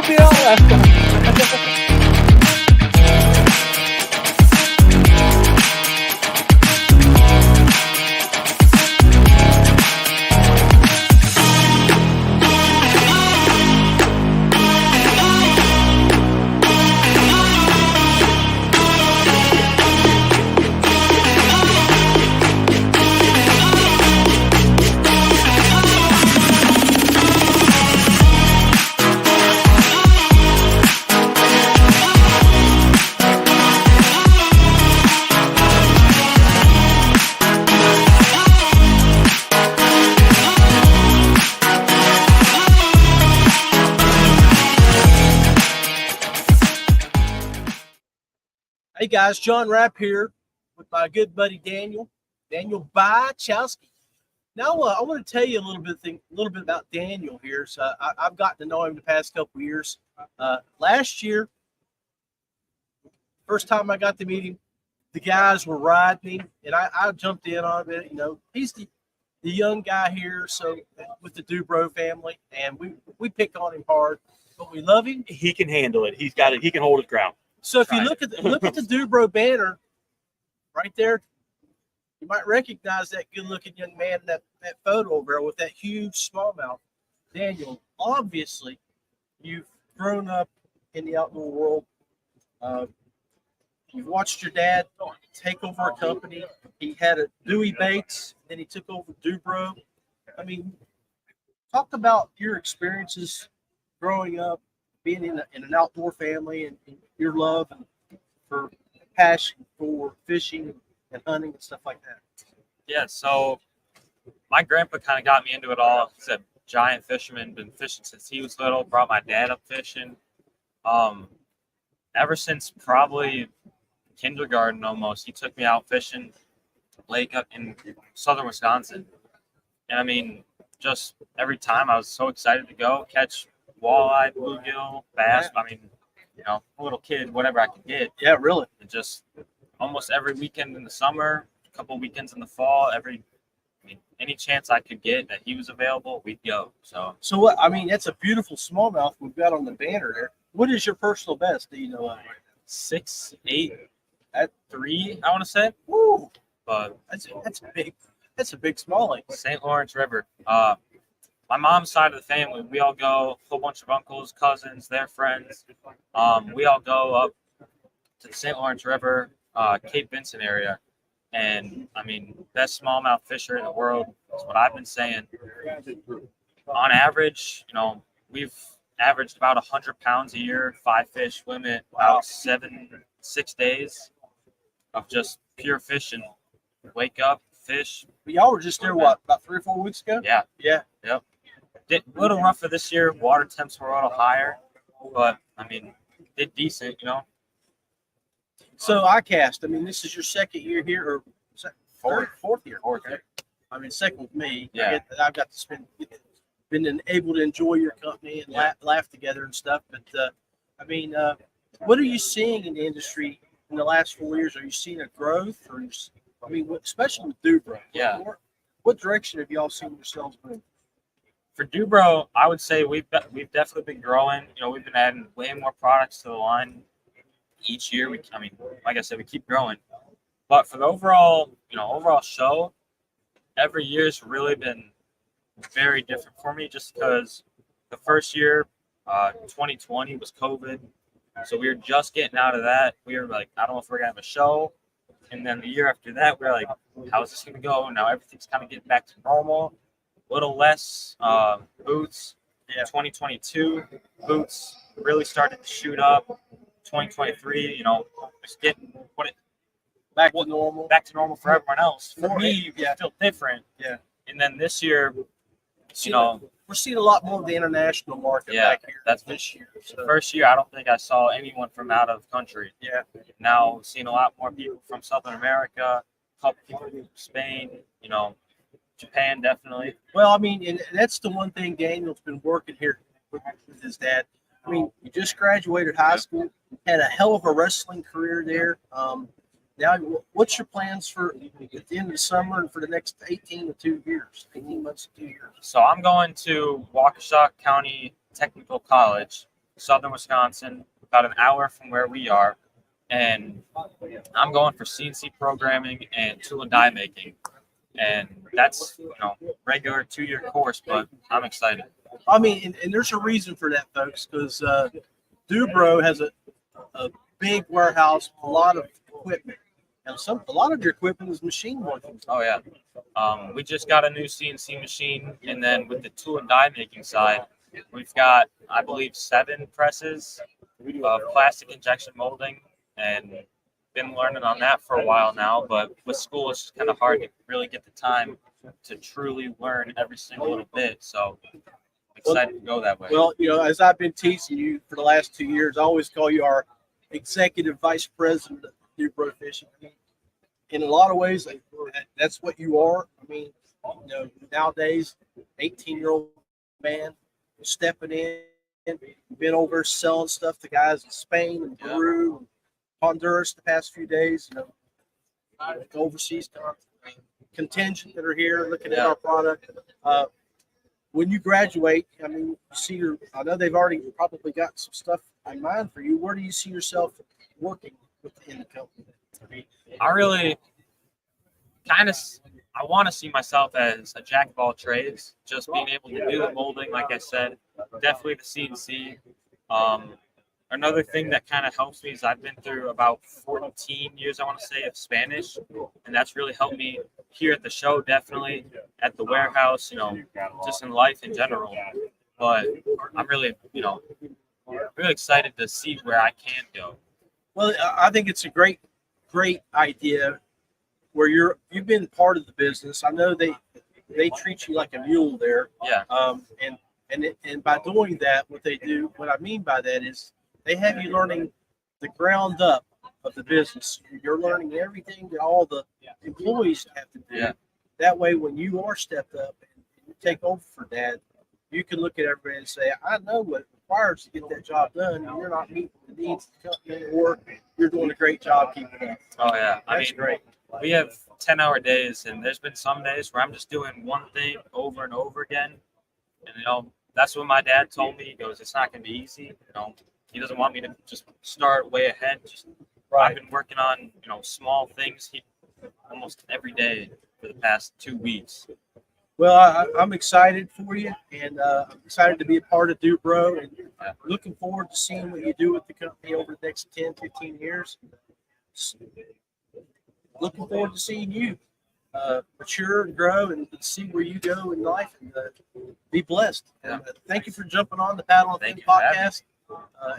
help you out. Hey guys, John Rapp here with my good buddy Daniel Bychowski. Now I want to tell you a little bit about Daniel here. So I've gotten to know him the past couple of years. Last year, first time I got to meet him, the guys were riding him, and I jumped in on it. You know, he's the young guy here, so with the Dubrow family, and we pick on him hard, but we love him. He can handle it. He's got it. He can hold his ground. So if you look at the Dubrow banner right there, you might recognize that good-looking young man in that photo over there with that huge smallmouth. Daniel, obviously, you've grown up in the outdoor world. You've watched your dad take over a company. He had a Dewey Baits, then he took over Dubrow. I mean, talk about your experiences growing up, being in an outdoor family, and your love and for passion for fishing and hunting and stuff like that. Yeah, so my grandpa kind of got me into it all. He's a giant fisherman, been fishing since he was little, brought my dad up fishing. Ever since probably kindergarten almost, he took me out fishing lake up in southern Wisconsin. And I mean, just every time I was so excited to go catch walleye, bluegill, bass. I mean, you know, a little kid, whatever I could get. Yeah, really. And just almost every weekend in the summer, a couple weekends in the fall, any chance I could get that he was available, we'd go. So what? I mean, that's a beautiful smallmouth we've got on the banner there. What is your personal best? Do you know? 6'8" at 3, I want to say. Woo! But that's a big smallie. St. Lawrence River. My mom's side of the family, we all go, a whole bunch of uncles, cousins, their friends. We all go up to the St. Lawrence River, Cape Vincent area. And, I mean, best smallmouth fisher in the world is what I've been saying. On average, you know, we've averaged about 100 pounds a year, 5 fish limit, about 6 days of just pure fishing. Wake up, fish. But y'all were just there, what, about 3 or 4 weeks ago? Yeah. Yep. A little rougher this year. Water temps were a little higher, but I mean, did decent, you know. So ICast, I mean, this is your second year here, or fourth year. I mean, second with me. Yeah. I've got to been able to enjoy your company and laugh together and stuff. But I mean, what are you seeing in the industry in the last 4 years? Are you seeing a growth, or I mean, especially with Dubrow? Yeah. What direction have y'all seen yourselves move? For Dubrow, I would say we've definitely been growing. You know, we've been adding way more products to the line each year. Like I said, we keep growing. But for the overall show, every year's really been very different for me, just because the first year, 2020 was COVID, so we were just getting out of that. We were like, I don't know if we're gonna have a show. And then the year after that, we were like, how is this gonna go? Now everything's kind of getting back to normal. Little less boots. Yeah. 2022 boots really started to shoot up. 2023, you know, just getting back to normal for everyone else. For me, it's still different. Yeah. And then this year, you know, we're seeing a lot more of the international market back here. That's this year. So. The first year, I don't think I saw anyone from out of country. Yeah. Now we've seen a lot more people from Southern America, a couple people from Spain, you know. Japan, definitely. Well, I mean, and that's the one thing Daniel's been working here with his dad. I mean, you just graduated high school, had a hell of a wrestling career there. Now, what's your plans for at the end of the summer and for the next 18 months to 2 years? So I'm going to Waukesha County Technical College southern Wisconsin, about an hour from where we are, and I'm going for CNC programming and tool and die making, and that's regular 2-year course, but I'm excited. I mean, and there's a reason for that, folks, because Dubro has a big warehouse, a lot of equipment, and a lot of your equipment is machine working. Oh yeah, we just got a new CNC machine, and then with the tool and die making side, we've got, I believe, 7 presses of plastic injection molding, and been learning on that for a while now. But with school, it's just kind of hard to really get the time to truly learn every single little bit. So I'm excited to go that way. Well, as I've been teaching you for the last 2 years, I always call you our executive vice president of Dubro Fishing. I mean, in a lot of ways, that's what you are. I mean, nowadays, 18-year-old man stepping in, been over selling stuff to guys in Spain and Peru, and Honduras the past few days. Overseas contingent that are here looking at our product. When you graduate, I mean, I know they've already probably got some stuff in mind for you. Where do you see yourself working within the company? I really I want to see myself as a jack of all trades, just being able to do the molding, like I said, definitely the CNC. Another thing that kind of helps me is I've been through about 14 years, I want to say, of Spanish, and that's really helped me here at the show, definitely at the warehouse, just in life in general. But I'm really, really excited to see where I can go. Well, I think it's a great idea where you've been part of the business. I know they treat you like a mule there. Yeah. And by doing that, what I mean by that is they have you learning the ground up of the business. You're learning everything that all the employees have to do. Yeah. That way, when you are stepped up and you take over for Dad, you can look at everybody and say, I know what it requires to get that job done, and you're not meeting the needs of the company, or you're doing a great job keeping it up. Oh, yeah. That's great. We have 10-hour days, and there's been some days where I'm just doing one thing over and over again. And, that's what my dad told me. He goes, it's not going to be easy. He doesn't want me to just start way ahead. I've been working on, small things almost every day for the past 2 weeks. Well, I'm excited for you, and I'm excited to be a part of Dubro, and looking forward to seeing what you do with the company over the next 10, 15 years. Looking forward to seeing you mature and grow and see where you go in life, and be blessed. Yeah. Thank you for jumping on the Paddle and Thank Fin you for having podcast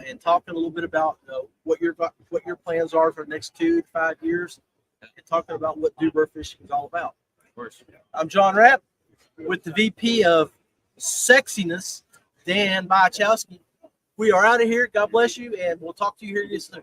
and talking a little bit about what your plans are for the next 2 to 5 years, and talking about what Dubro Fishing is all about. Of course. I'm John Rapp with the VP of Sexiness, Dan Bychowski. We are out of here. God bless you, and we'll talk to you here soon.